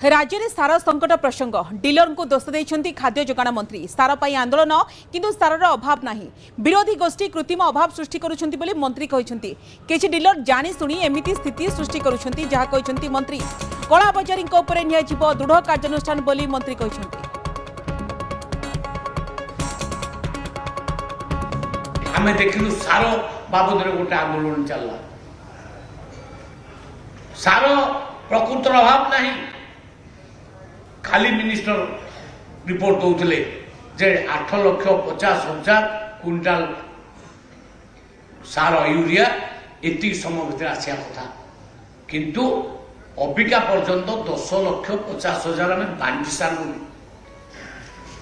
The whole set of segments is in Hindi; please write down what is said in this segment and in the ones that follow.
राज्य में सार संकट प्रसंग डीलर को दोष देते खाद्य जोगाण मंत्री सार पर आंदोलन किंतु सारर अभाव नहीं विरोधी गोष्ठी कृत्रिम अभाव सृष्टि करुछंती मंत्री कहते किसी डीलर जाशुणी एमती स्थिति सृष्टि करुछंती जहाँ कहते मंत्री कला बजारी दृढ़ कार्यानुष्ठान बोली मंत्री कहते आमे देखिलु सार बाबद गोटे आंदोलन चलला सार प्रकृतर अभाव नहीं खाली मिनिस्टर रिपोर्ट दौले जे 8,50,000 क्विंटाल सार यूरिया एति समय भीतर आसिया कथा किंतु अबिका पर्यंत 10,50,000 आम बांटी सारूँ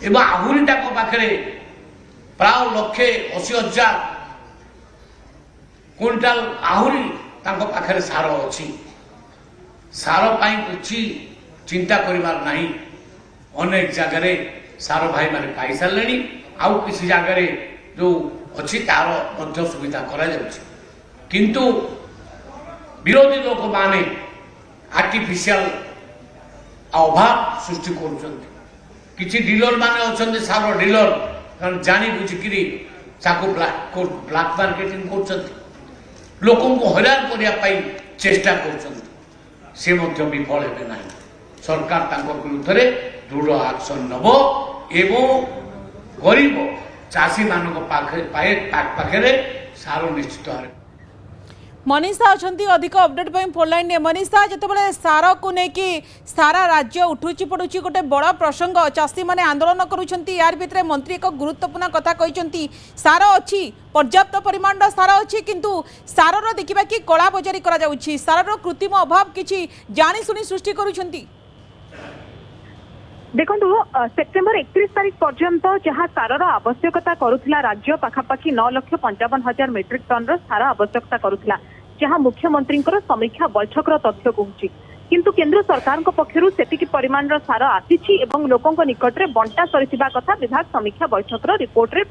एवं आहुरीटा पाखे प्राय 1,80,000 क्विंटाल आहुरी पाखे सार अच्छी सार पाई कुछ चिंता करिबार नहीं अनेक जगह सार भाई माने पाई सारे आउ किसी जगह जो अच्छी तार मध्य सुविधा करा जाउछि किंतु विरोधी लोक माने आर्टिफिशियल अभाव सृष्टि करुछन्ति किछि डीलर माने अछन्ति सार डीलर कारण जानी बुझिकरी साको ब्लैक मार्केटिंग करुछन्ति लोकों को हैरान करिया पाई चेष्टा करुछन्ति से मध्य विफल हेबे नाही सरकार तांको विरुद्ध रे दृढ़ एक्शन नब एवं गरीब चाषी मान पाखे सार निश्चित भाव मनीषा अच्छा अधिक अपडेट फोन लाइन मनीषा जिते सार को लेकिन सारा राज्य उठुची पड़ुची गोटे बड़ प्रसंग चाषी मैंने आंदोलन करुँच यार भितर मंत्री एक गुरुत्वपूर्ण कथा कहते सार अच्छी पर्याप्त परिमाण सार अच्छी किंतु सारर देखा कि कला बजारी सारर कृत्रिम अभाव किसी जाशुणी सृष्टि करुँच देखो सेप्टेम्बर 31 तारीख पर्यंत जहाँ सारर आवश्यकता करुला राज्य पाखापाखि 9,55,000 मेट्रिक टन सार आवश्यकता करुला जहाँ मुख्यमंत्री समीक्षा बैठक तथ्य कहूँ किंतु केंद्र सरकार पक्षर से परिमाण सार आसी लोकों निकट में बंटा सरीथिबा कथा विभाग समीक्षा बैठक रिपोर्ट रे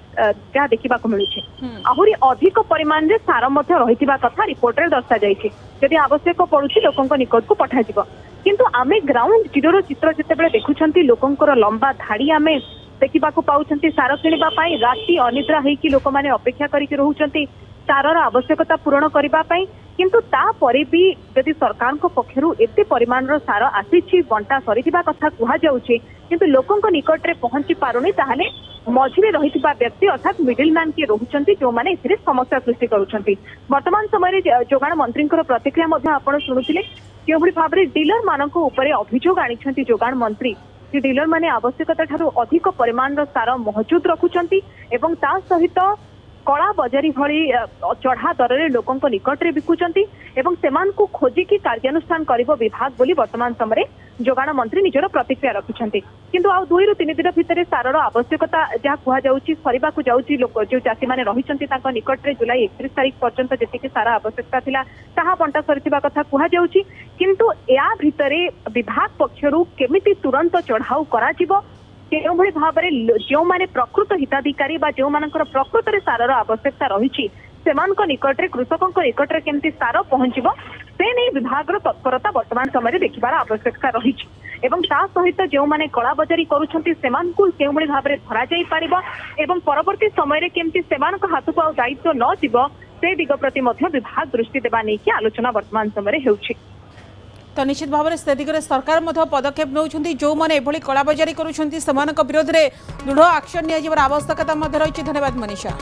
जहाँ देखा मिलूँ आहरी अधिक परिमाण रे सार रही कथा रिपोर्ट रे दर्शा जाइए जदि आवश्यक पड़ुछि लोकों निकट को पठाଯିବ किंतु आमे ग्राउंड जीरो चित्र जितेबाला देखुं लोकों लंबा धाड़ी आमे देखा पाँच सार किणवा राति अनिद्रा होकर लोक मैंने अपेक्षा करके रोचंती सारर आवश्यकता पूरण करने किंतु तापरे भी यदि सरकार पक्षर एते परिमाण सार आसी बंटा सरीथिबा कथा कहुचे किंतु लोकों निकट में पहुंची पारुनी ताहले मझिरे रहिथिबा व्यक्ति अर्थात मिडिल मैन किए रोचंती जो माने एथिरे समस्या सृष्टि करुछंती वर्तमान समय जोगाण मंत्री प्रतिक्रिया मध्य आपण शुणुथिले क्यों भाव में डीलर मान अभियोग आनी जोगाण मंत्री डीलर माने आवश्यकता ठारू अधिक परिमाण सार महजूद रखुचंती एवं ता सहित कला बजारी भली चढ़ा दर में लोकों निकट में बिकुचंती एवं सेमान को खोजिकी कार्यानुष्ठान करिबो विभाग बोली वर्तमान समय जोगाण मंत्री निजर प्रतिक्रिया रखिछंती किंतु आ 2 ରୁ 3 दिन भितर सारर आवश्यकता जहाँ कहुची सरीबा जाऊँगी लोक जो चाषी मैंने रही निकट में जुलाई 31 तारीख पर्यंत जी सार आवश्यकता थिला ताहा बंटा सरीथिबा कथा कहुची किंतु या भितर विभाग पक्षरु केमिति तुरंत चढ़ाऊ करा केउ भाव में जो माने प्रकृत हिताधिकारी जो मानकर प्रकृत में सारर आवश्यकता रही निकट में कृषकों निकट में केमती सार पहुंचब से नहीं विभाग तत्परता वर्तमान समय देखिबार आवश्यकता रही सहित जो माने कला बजारी करुछंती सेमानकु केउ भाव में धरा जाई पारिबो एवं परवर्ती समय केमती सेमानक हाथकु आ दायित्व न जीवो से दिग प्रति मध्य विभाग दृष्टि देबा नै कि आलोचना वर्तमान समय हेउछि तो निश्चित भाव में से दिगरे सरकार पदक्षेप नौछंती जो माने एभली कला बजारी करुछंती सेमानक विरोध में दृढ़ एक्शन निया आवश्यकता रही। धन्यवाद मनीषा।